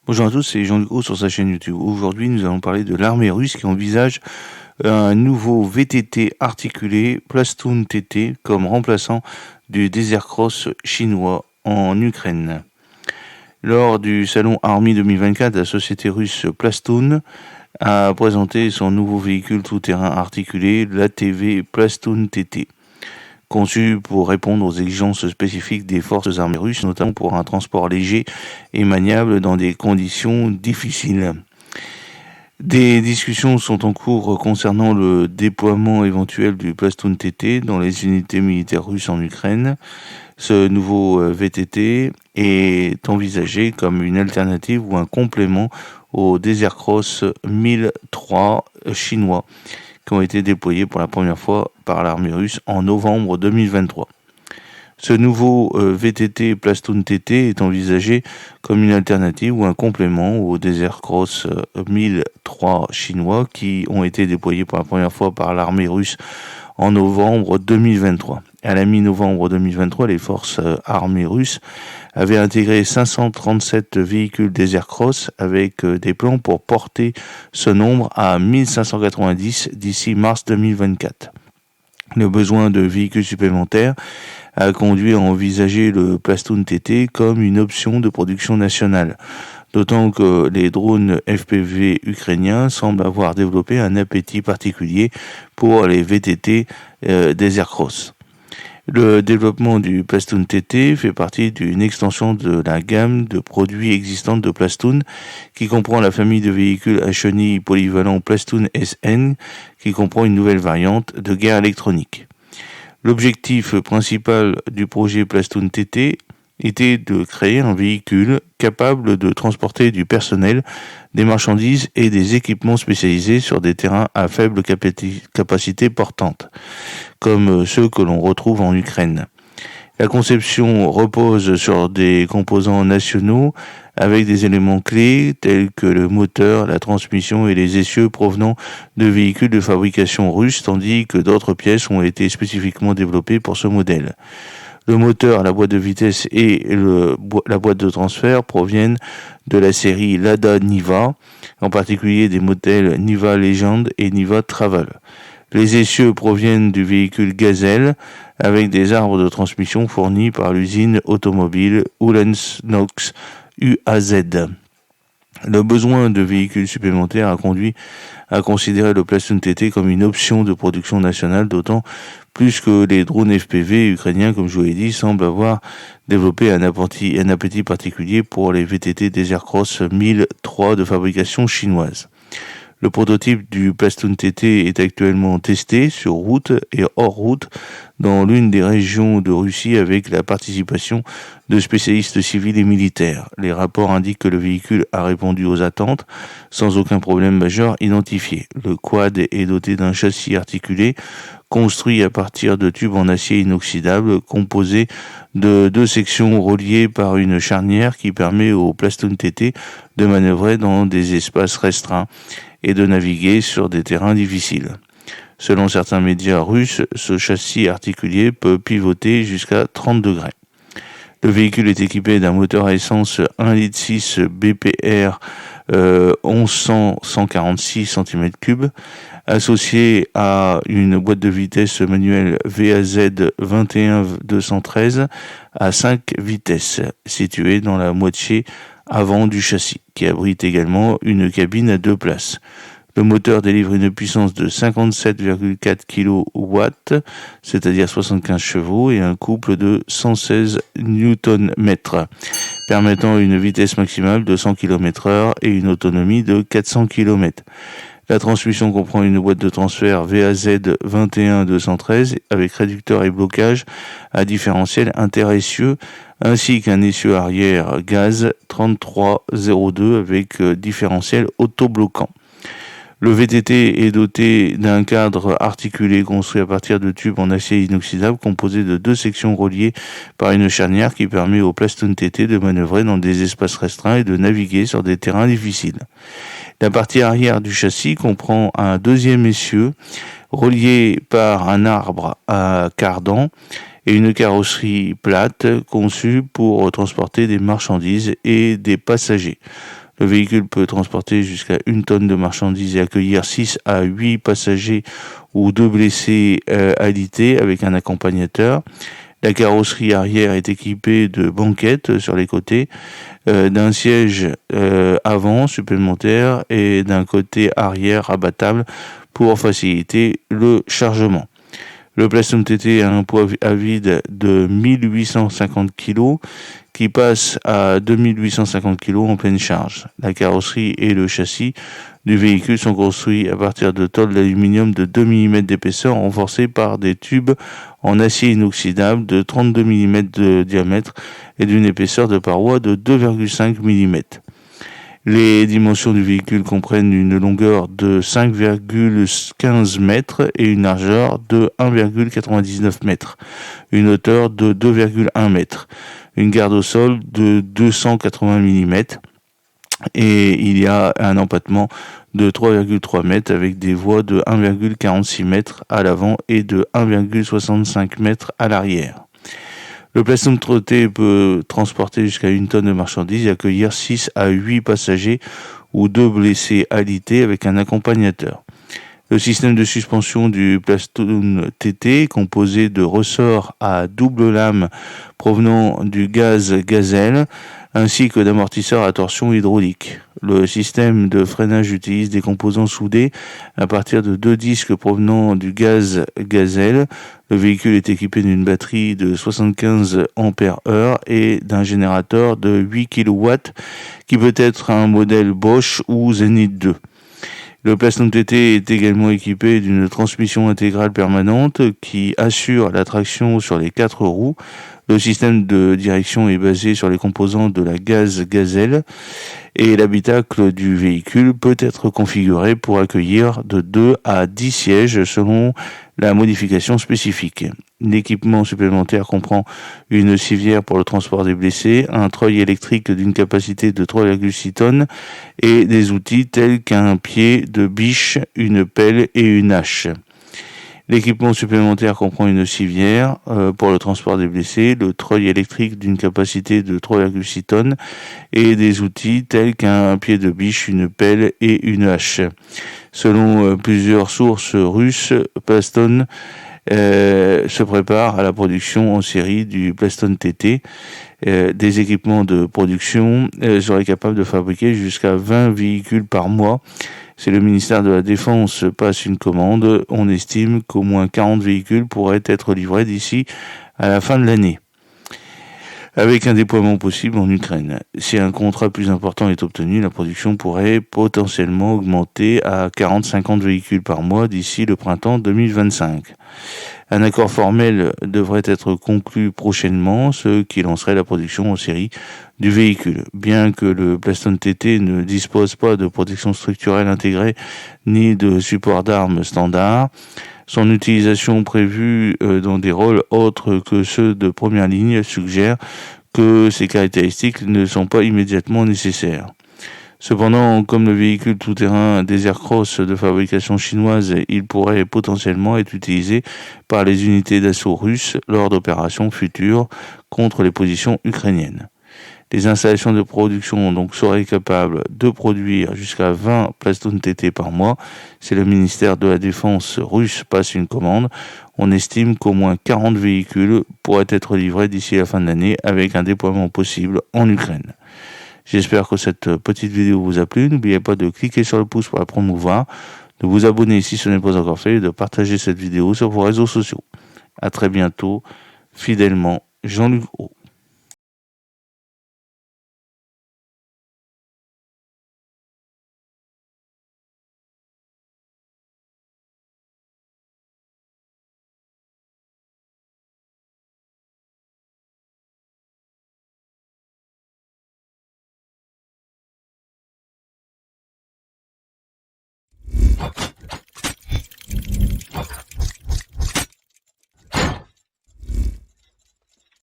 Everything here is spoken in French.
Bonjour à tous, c'est Jean Lucas sur sa chaîne YouTube. Aujourd'hui, nous allons parler de l'armée russe qui envisage un nouveau VTT articulé Platoon TT comme remplaçant du Desert Cross chinois en Ukraine. Lors du salon Army 2024, la société russe Platoon a présenté son nouveau véhicule tout-terrain articulé, l'ATV Platoon TT. Conçu pour répondre aux exigences spécifiques des forces armées russes, notamment pour un transport léger et maniable dans des conditions difficiles. Des discussions sont en cours concernant le déploiement éventuel du Platoon TT dans les unités militaires russes en Ukraine. Ce nouveau VTT est envisagé comme une alternative ou un complément au Desert Cross 1003 chinois, qui ont été déployés pour la première fois par l'armée russe en novembre 2023. Ce nouveau VTT Platoon TT est envisagé comme une alternative ou un complément au Desert Cross 1003 chinois qui ont été déployés pour la première fois par l'armée russe en novembre 2023. À la mi-novembre 2023, les forces armées russes avaient intégré 537 véhicules Desert Cross avec des plans pour porter ce nombre à 1590 d'ici mars 2024. Le besoin de véhicules supplémentaires a conduit à envisager le Platoon TT comme une option de production nationale, d'autant que les drones FPV ukrainiens semblent avoir développé un appétit particulier pour les VTT Desert Cross. Le développement du Platoon TT fait partie d'une extension de la gamme de produits existantes de Platoon, qui comprend la famille de véhicules à chenilles polyvalents Platoon SN, qui comprend une nouvelle variante de guerre électronique. L'objectif principal du projet Platoon TT était de créer un véhicule capable de transporter du personnel, des marchandises et des équipements spécialisés sur des terrains à faible capacité portante, comme ceux que l'on retrouve en Ukraine. La conception repose sur des composants nationaux avec des éléments clés tels que le moteur, la transmission et les essieux provenant de véhicules de fabrication russe, tandis que d'autres pièces ont été spécifiquement développées pour ce modèle. Le moteur, la boîte de vitesse et la boîte de transfert proviennent de la série Lada Niva, en particulier des modèles Niva Legend et Niva Travel. Les essieux proviennent du véhicule Gazelle, avec des arbres de transmission fournis par l'usine automobile Uhlens-Knox UAZ. Le besoin de véhicules supplémentaires a conduit à considérer le Platoon TT comme une option de production nationale, d'autant plus que les drones FPV ukrainiens, comme je vous l'ai dit, semblent avoir développé un appétit particulier pour les VTT Desert Cross 1003 de fabrication chinoise. Le prototype du Platoon TT est actuellement testé sur route et hors route dans l'une des régions de Russie avec la participation de spécialistes civils et militaires. Les rapports indiquent que le véhicule a répondu aux attentes sans aucun problème majeur identifié. Le quad est doté d'un châssis articulé construit à partir de tubes en acier inoxydable composé de deux sections reliées par une charnière qui permet au Platoon TT de manœuvrer dans des espaces restreints et de naviguer sur des terrains difficiles. Selon certains médias russes, ce châssis articulé peut pivoter jusqu'à 30 degrés. Le véhicule est équipé d'un moteur à essence 1,6 litre BPR 1100-146 cm3, associé à une boîte de vitesse manuelle VAZ 21-213 à 5 vitesses, située dans la moitié avant du châssis, qui abrite également une cabine à 2 places. Le moteur délivre une puissance de 57,4 kW, c'est-à-dire 75 chevaux, et un couple de 116 Nm, permettant une vitesse maximale de 100 km/h et une autonomie de 400 km. La transmission comprend une boîte de transfert VAZ 21-213 avec réducteur et blocage à différentiel interessieux, ainsi qu'un essieu arrière gaz 3302 avec différentiel autobloquant. Le VTT est doté d'un cadre articulé construit à partir de tubes en acier inoxydable composé de deux sections reliées par une charnière qui permet au Platoon TT de manœuvrer dans des espaces restreints et de naviguer sur des terrains difficiles. La partie arrière du châssis comprend un deuxième essieu relié par un arbre à cardan et une carrosserie plate conçue pour transporter des marchandises et des passagers. Le véhicule peut transporter jusqu'à 1 tonne de marchandises et accueillir 6 à 8 passagers ou 2 blessés alités avec un accompagnateur. La carrosserie arrière est équipée de banquettes sur les côtés, d'un siège avant supplémentaire et d'un côté arrière rabattable pour faciliter le chargement. Le Plastone TT a un poids à vide de 1850 kg qui passe à 2850 kg en pleine charge. La carrosserie et le châssis du véhicule sont construits à partir de tôles d'aluminium de 2 mm d'épaisseur renforcés par des tubes en acier inoxydable de 32 mm de diamètre et d'une épaisseur de paroi de 2,5 mm. Les dimensions du véhicule comprennent une longueur de 5,15 mètres et une largeur de 1,99 mètres, une hauteur de 2,1 mètres, une garde au sol de 280 mm et il y a un empattement de 3,3 mètres avec des voies de 1,46 mètres à l'avant et de 1,65 mètres à l'arrière. Le Plastone TT peut transporter jusqu'à 1 tonne de marchandises et accueillir 6 à 8 passagers ou 2 blessés alités avec un accompagnateur. Le système de suspension du Plastone TT est composé de ressorts à double lame provenant du gaz Gazelle ainsi que d'amortisseurs à torsion hydraulique. Le système de freinage utilise des composants soudés à partir de 2 disques provenant du gaz Gazelle. Le véhicule est équipé d'une batterie de 75 ampères-heure et d'un générateur de 8 kW qui peut être un modèle Bosch ou Zenith 2. Le Plastone TT est également équipé d'une transmission intégrale permanente qui assure la traction sur les 4 roues. Le système de direction est basé sur les composants de la gaz Gazelle et l'habitacle du véhicule peut être configuré pour accueillir de 2 à 10 sièges selon la modification spécifique. L'équipement supplémentaire comprend une civière pour le transport des blessés, un treuil électrique d'une capacité de 3,6 tonnes et des outils tels qu'un pied de biche, une pelle et une hache. L'équipement supplémentaire comprend une civière pour le transport des blessés, le treuil électrique d'une capacité de 3,6 tonnes et des outils tels qu'un pied de biche, une pelle et une hache. Selon plusieurs sources russes, Plastone se prépare à la production en série du Plastone TT. Des équipements de production seraient capables de fabriquer jusqu'à 20 véhicules par mois. Si le ministère de la Défense passe une commande, on estime qu'au moins 40 véhicules pourraient être livrés d'ici à la fin de l'année, avec un déploiement possible en Ukraine. Si un contrat plus important est obtenu, la production pourrait potentiellement augmenter à 40-50 véhicules par mois d'ici le printemps 2025. Un accord formel devrait être conclu prochainement, ce qui lancerait la production en série du véhicule. Bien que le Plastone TT ne dispose pas de protection structurelle intégrée ni de support d'armes standard, son utilisation prévue dans des rôles autres que ceux de première ligne suggère que ces caractéristiques ne sont pas immédiatement nécessaires. Cependant, comme le véhicule tout-terrain Desert Cross de fabrication chinoise, il pourrait potentiellement être utilisé par les unités d'assaut russes lors d'opérations futures contre les positions ukrainiennes. Les installations de production donc seraient capables de produire jusqu'à 20 Plastone TT par mois. Si le ministère de la Défense russe passe une commande, on estime qu'au moins 40 véhicules pourraient être livrés d'ici la fin de l'année avec un déploiement possible en Ukraine. J'espère que cette petite vidéo vous a plu. N'oubliez pas de cliquer sur le pouce pour la promouvoir, de vous abonner si ce n'est pas encore fait et de partager cette vidéo sur vos réseaux sociaux. À très bientôt, fidèlement, Jean-Luc Roux.